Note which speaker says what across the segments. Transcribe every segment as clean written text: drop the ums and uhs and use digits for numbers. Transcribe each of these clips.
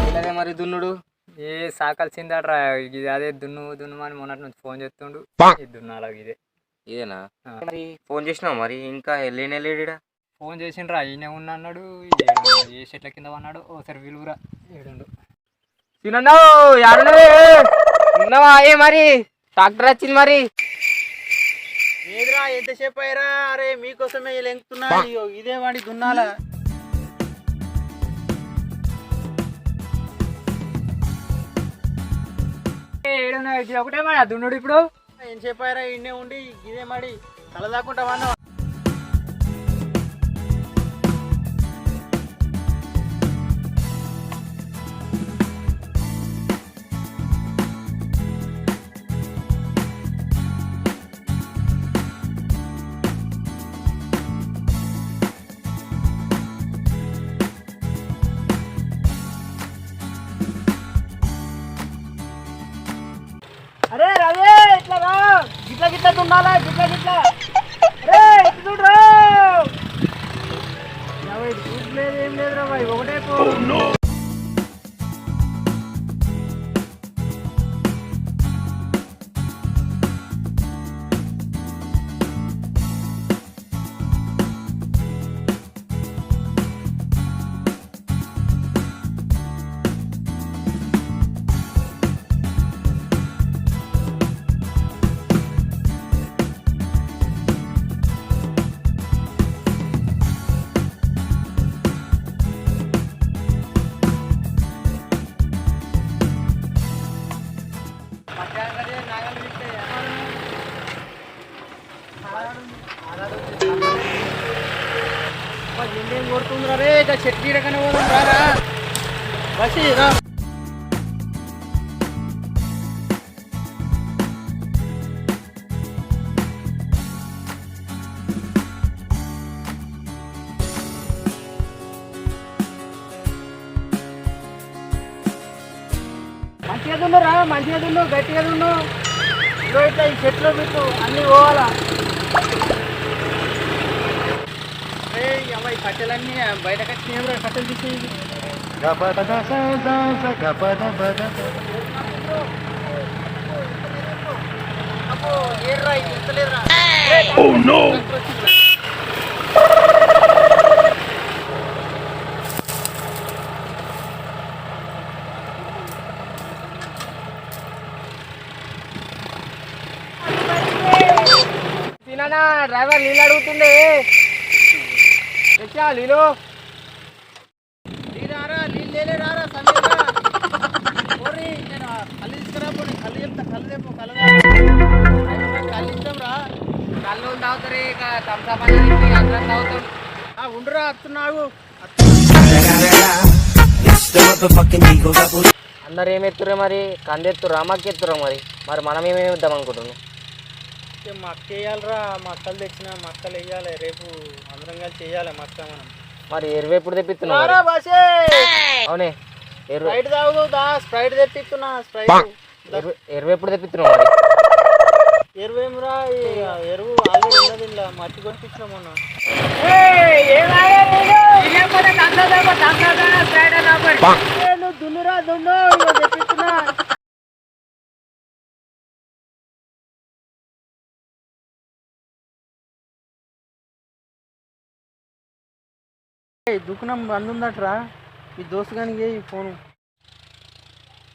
Speaker 1: అదే మరి దున్నుడు ఏ సాకల్సిందట్రా ఇది అదే దున్నుమని మొన్నటి నుంచి ఫోన్ చేస్తుండు ఇది దున్నాలా ఇదే
Speaker 2: ఇదేనా మరి ఫోన్ చేసినావు మరి ఇంకా లేనేలేడా
Speaker 1: ఫోన్ చేసిండ్రా ఈయన ఉన్నా అన్నాడు ఏ చెట్ల కింద అన్నాడు ఓసారి విలువరా ఏడుండు
Speaker 2: తినన్నావు యాడున్నవే ఉన్నావా ఏ మరి ట్రాక్టర్ వచ్చింది మరి
Speaker 3: ఏదిరా ఎంతసేపు అయ్యారా అరే మీకోసమే లెంకుతున్నా ఇదే వాడి దున్నాల
Speaker 1: ఏడున్నా ఇది ఒకటే మరి దున్నుడు ఇప్పుడు
Speaker 3: ఎంతసేపు అయ్యారా ఇన్నే ఉండి ఇదే మాడి కలదాకుంటా వాడిన అరే రవే ఇట్లా రా గిట్ల గిట్ల దున్నాలా గిట్ల గిట్ల అరే ఇటు చూడరా చూడలేదు ఏం లేదురా బాయ్ ఒకటే పో ఎండేం కొడుతుందిరా రే ఇక చెట్టు తీరకనే పోదాం రారా బసి రా మంచిగా దున్నురా మంచిగా దున్ను గట్టిగా దున్ను ఇదో ఇట్లా ఈ చెట్లు పెట్టు అన్నీ పోవాలా అమ్మాయి కట్టెలన్నీ బయటకు వచ్చినాయి కట్టెలు తీసేది ఏర్రా ఇది ఎంతలేదురా
Speaker 2: తిననా డ్రైవర్ నీళ్ళు అడుగుతుండే తెచ్చా నీళ్ళు
Speaker 3: రారా నీళ్ళు రారా సమీరా పోర్రి నేను కళ్ళు తీసుకురా పోనీ కళ్ళు చెప్తా కళ్ళు తెప్పు కళ్ళు కళ్ళు ఇస్తాం రా
Speaker 2: కళ్ళు తాగుతారు ఇక థమ్స్అప్ అనేది అందరం తాగుతాం
Speaker 3: ఉండురా వస్తున్నావు
Speaker 2: అందరు ఏమెత్తురే మరి కందెత్తురా మక్కెత్తురా మరి మరి మనం ఏమేమి ఇద్దాం అనుకుంటున్నాం
Speaker 3: మా అక్క వేయాలిరా మా అక్కలు తెచ్చిన మా అక్కలు వేయాలి రేపు అందరం కలిసి వేయాలి మా అక్క మనం
Speaker 2: మరి ఎరువు ఎప్పుడు తెప్పిస్తున్నావు అవునే
Speaker 3: స్ప్రైట్ తాగు స్ప్రైట్ తెప్పిస్తున్నా స్ప్రైట్
Speaker 2: ఎరువు ఎప్పుడు తెప్పిస్తున్నావు మరి
Speaker 3: ఎరువు ఏమిరా ఎరువు ఆల్రెడీ ఉన్నది ఇలా మట్టి కొనిపించిన మొన్న నువ్వు దున్నురా దున్ను తెప్పిస్తున్నా దుకాణం బంద్ ఉందట్రా మీ దోస్తు గానికి ఈ ఫోను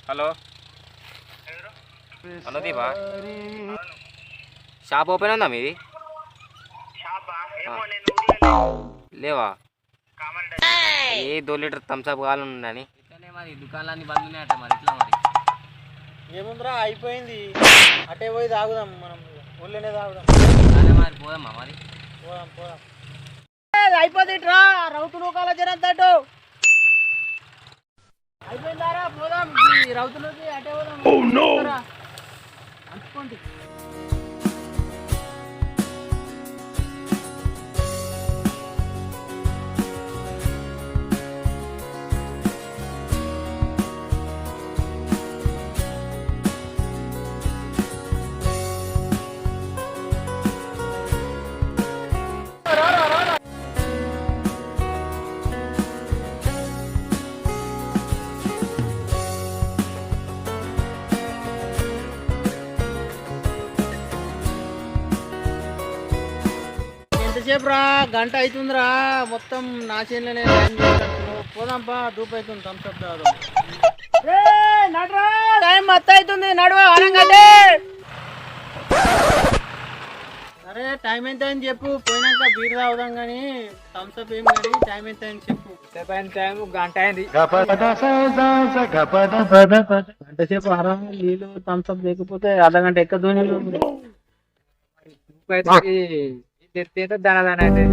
Speaker 2: హలో అనుదీపా షాప్ ఓపెన్ ఉందా మీది లేవా ఏ 2 లీటర్ థమ్స్అప్ కావాలని ఇట్లనే మరి దుకాణాలన్నీ బంద్ ఉన్నాయట మరి ఇట్లా మరి
Speaker 3: ఏముందిరా అయిపోయింది అటే పోయి తాగుదాం మనం ఊళ్ళోనే తాగుదాం
Speaker 2: మరి పోదామా మరి
Speaker 3: పోదాం పోదాం అయిపోతుందిట్రా రౌతు నూకాల జనంతటు అయిపోయిందారా పోదాం రౌతులోకి అటే పోదాం అంచుకోండి ఎంతసేపు రా గంట అవుతుందిరా మొత్తం నా చేనులోనే టైం చేసుకుంటున్నావు పోదాంపా దూపు అవుతుంది థమ్స్అప్ తాగుదాం నడరా టైం మత్త అవుతుంది నడువా అనంగండి సరే టైం ఎంత అని చెప్పు పోయినాక బీర్ తాగుదాం కానీ థమ్స్అప్ ఏం కానీ టైం ఎంత అని చెప్పు
Speaker 1: టైం గంట అయింది
Speaker 3: గంట సేపు ఆరాం నీళ్ళు థమ్స్అప్ లేకపోతే అర్ధగంట ఎక్క దూని
Speaker 1: దాని అయితే